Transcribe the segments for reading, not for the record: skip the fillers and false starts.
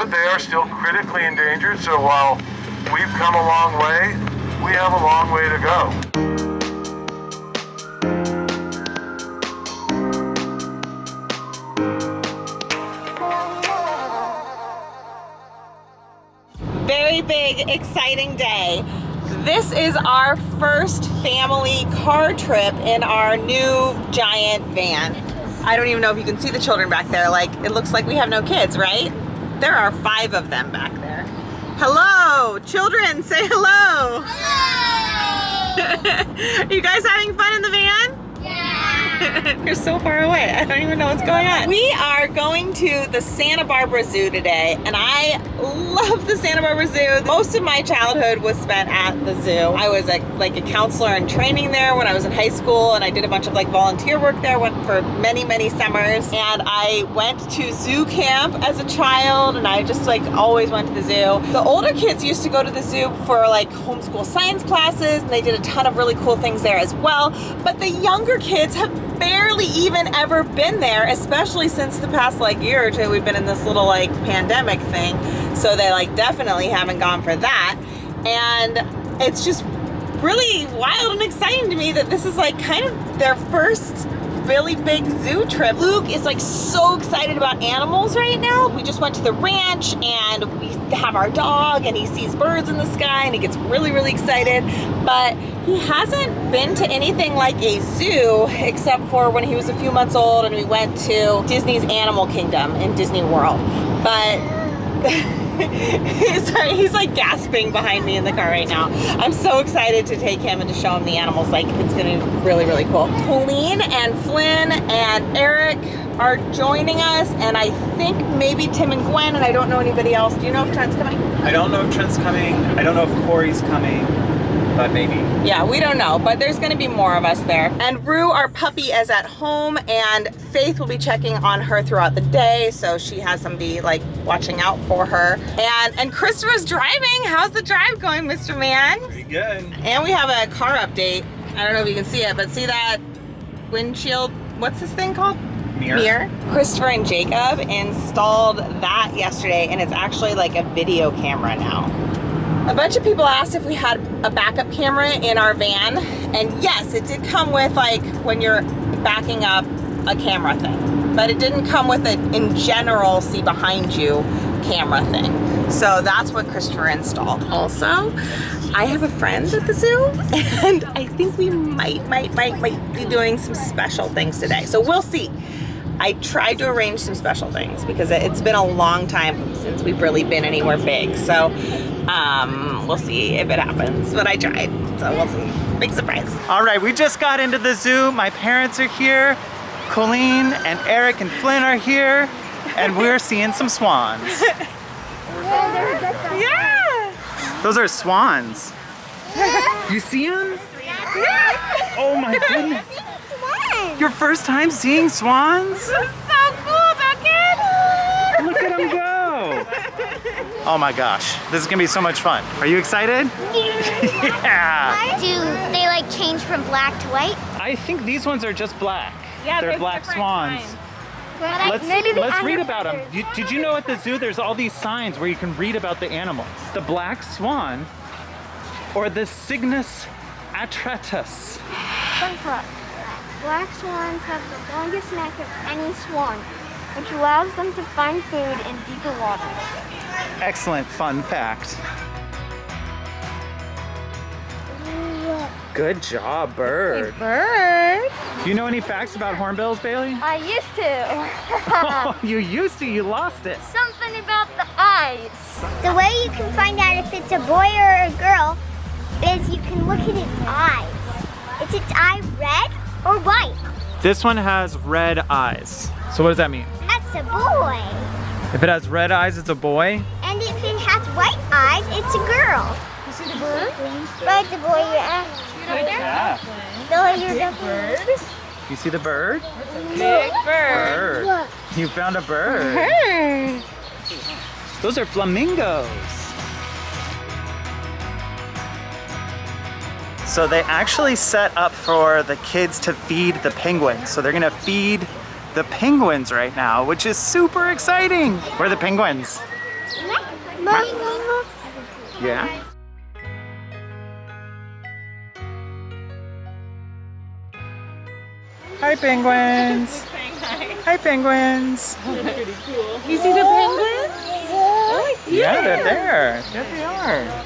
but they are still critically endangered, so while we've come a long way, we have a long way to go. Very big, exciting day. This is our first family car trip in our new giant van. I don't even know if you can see the children back there. Like, it looks like we have no kids, right? There are 5 of them back there. Hello, children, say hello. Hello. You guys having fun in the van? You're so far away. I don't even know what's going on. We are going to the Santa Barbara Zoo today, and I love the Santa Barbara Zoo. Most of my childhood was spent at the zoo. I was like a counselor in training there when I was in high school, and I did a bunch of like volunteer work there, went for many, many summers. And I went to zoo camp as a child, and I just like always went to the zoo. The older kids used to go to the zoo for like homeschool science classes, and they did a ton of really cool things there as well. But the younger kids have barely even ever been there, especially since the past like year or two. We've been in this little like pandemic thing, so they like definitely haven't gone for that. And it's just really wild and exciting to me that this is like kind of their first really big zoo trip. Luke is like so excited about animals right now. We just went to the ranch and we have our dog, and he sees birds in the sky and he gets really, really excited. But he hasn't been to anything like a zoo except for when he was a few months old and we went to Disney's Animal Kingdom in Disney World. But sorry, he's like gasping behind me in the car right now. I'm so excited to take him and to show him the animals. Like, it's gonna be really, really cool. Colleen and Flynn and Eric are joining us, and I think maybe Tim and Gwen, and I don't know anybody else. Do you know if Trent's coming? I don't know if Trent's coming. I don't know if Corey's coming, but maybe. Yeah, we don't know, but there's gonna be more of us there. And Rue, our puppy, is at home, and Faith will be checking on her throughout the day, so she has somebody like watching out for her. And Christopher's driving. How's the drive going, Mr. Man? Pretty good. And we have a car update. I don't know if you can see it, but see that windshield, what's this thing called? Mirror. Christopher and Jacob installed that yesterday, and it's actually like a video camera now. A bunch of people asked if we had a backup camera in our van, and yes, it did come with like when you're backing up a camera thing, but it didn't come with an in general see behind you camera thing. So that's what Christopher installed. Also, I have a friend at the zoo, and I think we might be doing some special things today. So we'll see. I tried to arrange some special things because it's been a long time since we've really been anywhere big. So we'll see if it happens, but I tried. So we'll see. Big surprise. All right, we just got into the zoo. My parents are here. Colleen and Eric and Flynn are here, and we're seeing some swans. Yeah! Those are swans. You see them? Oh my goodness. Your first time seeing swans? This is so cool, Duncan! Look at them go! Oh my gosh, this is gonna be so much fun. Are you excited? Yeah! Do they like change from black to white? I think these ones are just black. Yeah, they're black swans. Let's read about them. Did you know at the zoo there's all these signs where you can read about the animals? The black swan, or the Cygnus atratus. Fun fact. Black swans have the longest neck of any swan, which allows them to find food in deeper waters. Excellent fun fact. Good job, bird. Hey, bird. Do you know any facts about hornbills, Bailey? I used to. Oh, you used to, you lost it. Something about the eyes. The way you can find out if it's a boy or a girl is you can look at its eyes. Is its eye red or white? This one has red eyes. So what does that mean? That's a boy. If it has red eyes, it's a boy? And if it has white eyes, it's a girl. You see the bird? Right, the boy you're at. Yeah. Bird. You see the bird? Big bird. Look. You found a bird. Bird. Those are flamingos. So they actually set up for the kids to feed the penguins. So they're gonna feed the penguins right now, which is super exciting. Where are the penguins? Yeah? Hi, penguins. Hi, penguins. You see the penguins? Oh, I see Yeah, it. they're there. There they are.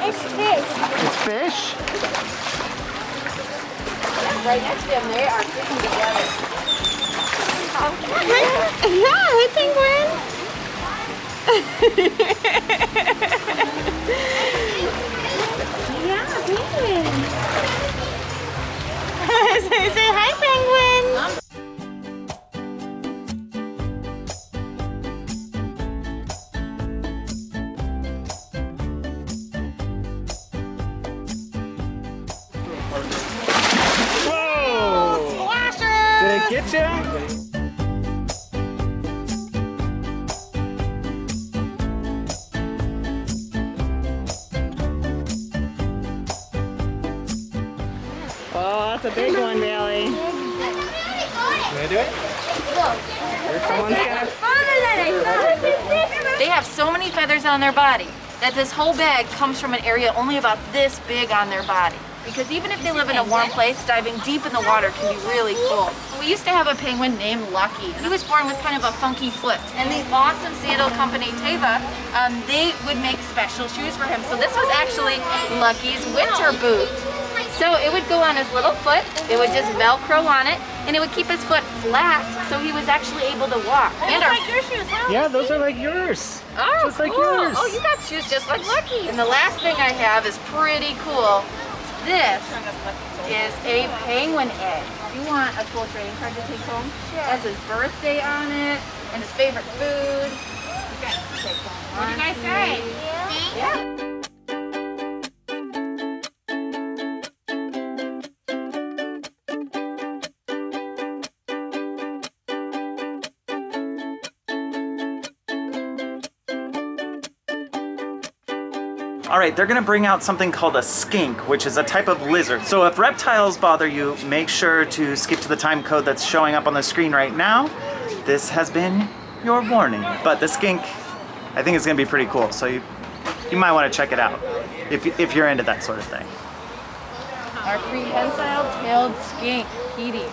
It's fish. It's fish? Right next to them, they are sticking together. Yeah, hey penguin. Yeah, penguin. Say hi, penguin. Whoa! Did it get you? Oh, that's a big one, Bailey. You gonna do it? Someone's gonna. They have so many feathers on their body that this whole bag comes from an area only about this big on their body. Because even if they live in a warm place, diving deep in the water can be really cool. We used to have a penguin named Lucky. He was born with kind of a funky foot. And the awesome sandal company, Teva, they would make special shoes for him. So this was actually Lucky's winter boot. So it would go on his little foot, it would just Velcro on it, and it would keep his foot flat, so he was actually able to walk. And our Your shoes, huh? Yeah, those are like yours. Oh, Just like cool. yours. Oh, you got shoes just like Lucky. And the last thing I have is pretty cool. This is a penguin egg. You want a cool trading card to take home? Sure. It has his birthday on it and his favorite food. You guys take home. What do you guys say? Yeah. All right, they're gonna bring out something called a skink, which is a type of lizard. So if reptiles bother you, make sure to skip to the time code that's showing up on the screen right now. This has been your warning. But the skink, I think it's gonna be pretty cool. So you might wanna check it out if you're into that sort of thing. Our prehensile-tailed skink, Petey.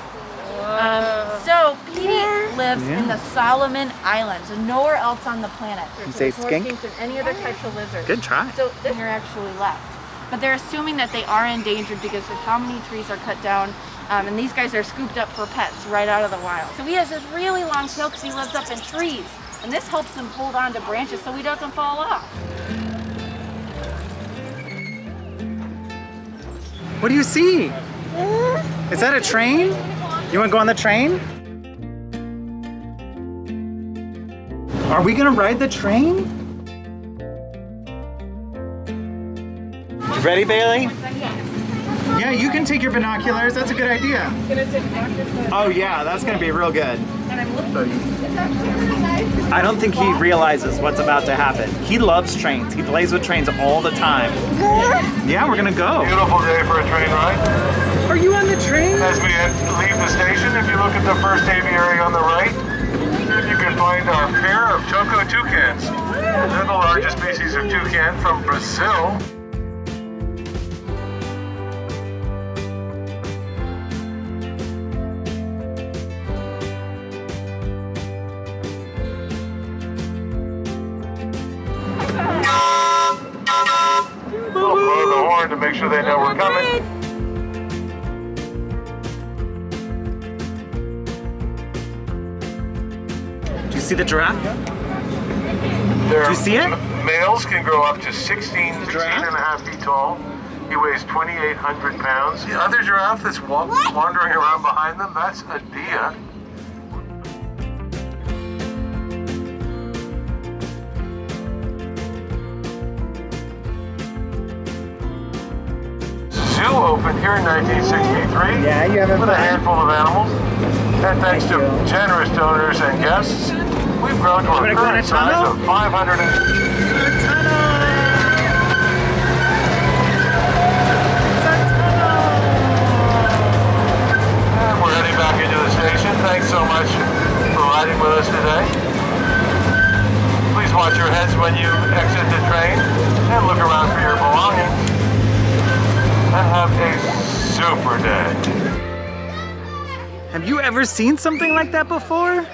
So Petey lives in the Solomon Islands and nowhere else on the planet. You So say there's more skink? skinks than any other types of lizards. Good try. So they're actually left. But they're assuming that they are endangered because of how many trees are cut down. And these guys are scooped up for pets right out of the wild. So he has this really long tail because he lives up in trees. And this helps him hold on to branches so he doesn't fall off. What do you see? Is that a train? You wanna go on the train? Are we gonna ride the train? You ready, Bailey? Yeah, you can take your binoculars. That's a good idea. Oh yeah, that's gonna be real good. I don't think he realizes what's about to happen. He loves trains. He plays with trains all the time. Yeah, we're gonna go. Beautiful day for a train ride. Are you on the train? As we leave the station, if you look at the first aviary on the right, you can find our pair of choco toucans. They're the largest species of toucan from Brazil. We'll blow the horn to to make sure they know we're coming. Do you see the giraffe? Their Do you see it? Males can grow up to 16 and a half feet tall. He weighs 2,800 pounds. The other giraffe that's wandering around behind them, that's a deer. Zoo opened here in 1963 Yeah, you haven't with a handful of animals. And thanks to generous donors and guests, we've grown to a current size of 500. We're heading back into the station. Thanks so much for riding with us today. Please watch your heads when you exit the train and look around for your belongings. And have a super day. Have you ever seen something like that before?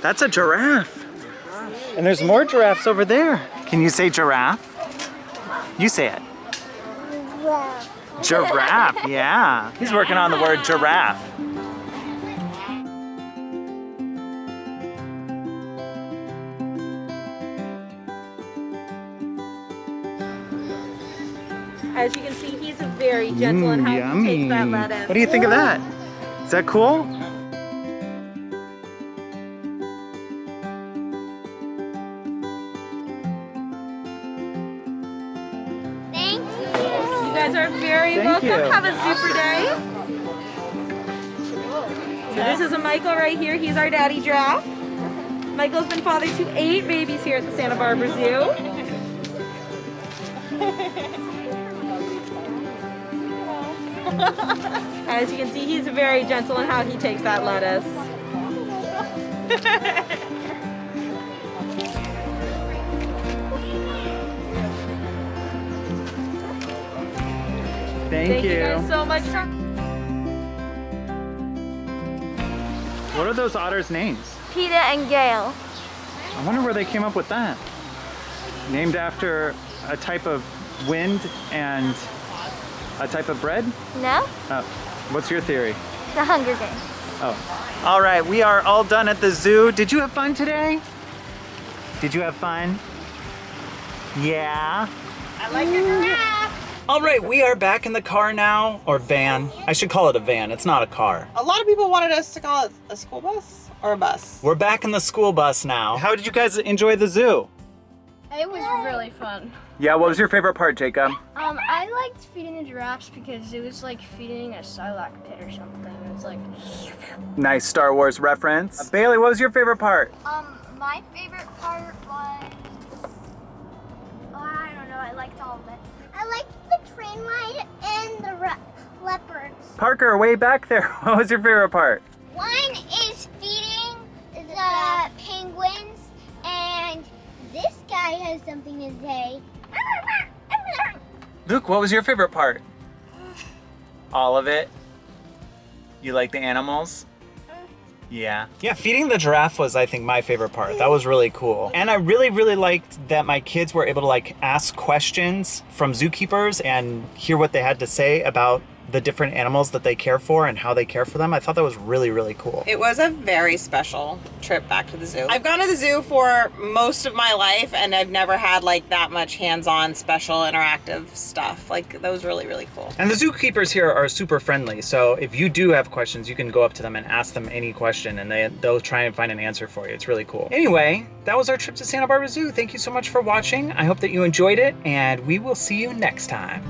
That's a giraffe. And there's more giraffes over there. Can you say giraffe? You say it. Giraffe, yeah. He's working on the word giraffe. As you can see, he's very gentle in how he takes that lettuce. What do you think of that? Is that cool? Thank you. You guys are very welcome. you. Have a super day. So this is a Michael right here. He's our daddy giraffe. Michael's been father to 8 babies here at the Santa Barbara Zoo. As you can see, he's very gentle in how he takes that lettuce. Thank you guys so much. What are those otters' names? Peter and Gail. I wonder where they came up with that. Named after a type of wind and a type of bread? No? Oh, what's your theory? The Hunger Games. Oh. All right, we are all done at the zoo. Did you have fun today? Did you have fun? Yeah. I like your giraffe. All right, we are back in the car now, or van. I should call it a van. It's not a car. A lot of people wanted us to call it a school bus or a bus. We're back in the school bus now. How did you guys enjoy the zoo? It was really fun. Yeah, what was your favorite part, Jacob? I liked feeding the giraffes because it was like feeding a Sarlacc pit or something. It was like... Nice Star Wars reference. Bailey, what was your favorite part? My favorite part was... I don't know, I liked all of it. I liked the train ride and the leopards. Parker, way back there. What was your favorite part? One is feeding the penguins, and this guy has something to say. Luke, what was your favorite part? All of it? You like the animals? Yeah. Yeah, feeding the giraffe was, I think, my favorite part. That was really cool. And I really, really liked that my kids were able to like ask questions from zookeepers and hear what they had to say about the different animals that they care for and how they care for them. I thought that was really, really cool. It was a very special trip back to the zoo. I've gone to the zoo for most of my life and I've never had like that much hands-on special interactive stuff. Like that was really, really cool. And the zookeepers here are super friendly. So if you do have questions, you can go up to them and ask them any question and they'll try and find an answer for you. It's really cool. Anyway, that was our trip to Santa Barbara Zoo. Thank you so much for watching. I hope that you enjoyed it and we will see you next time.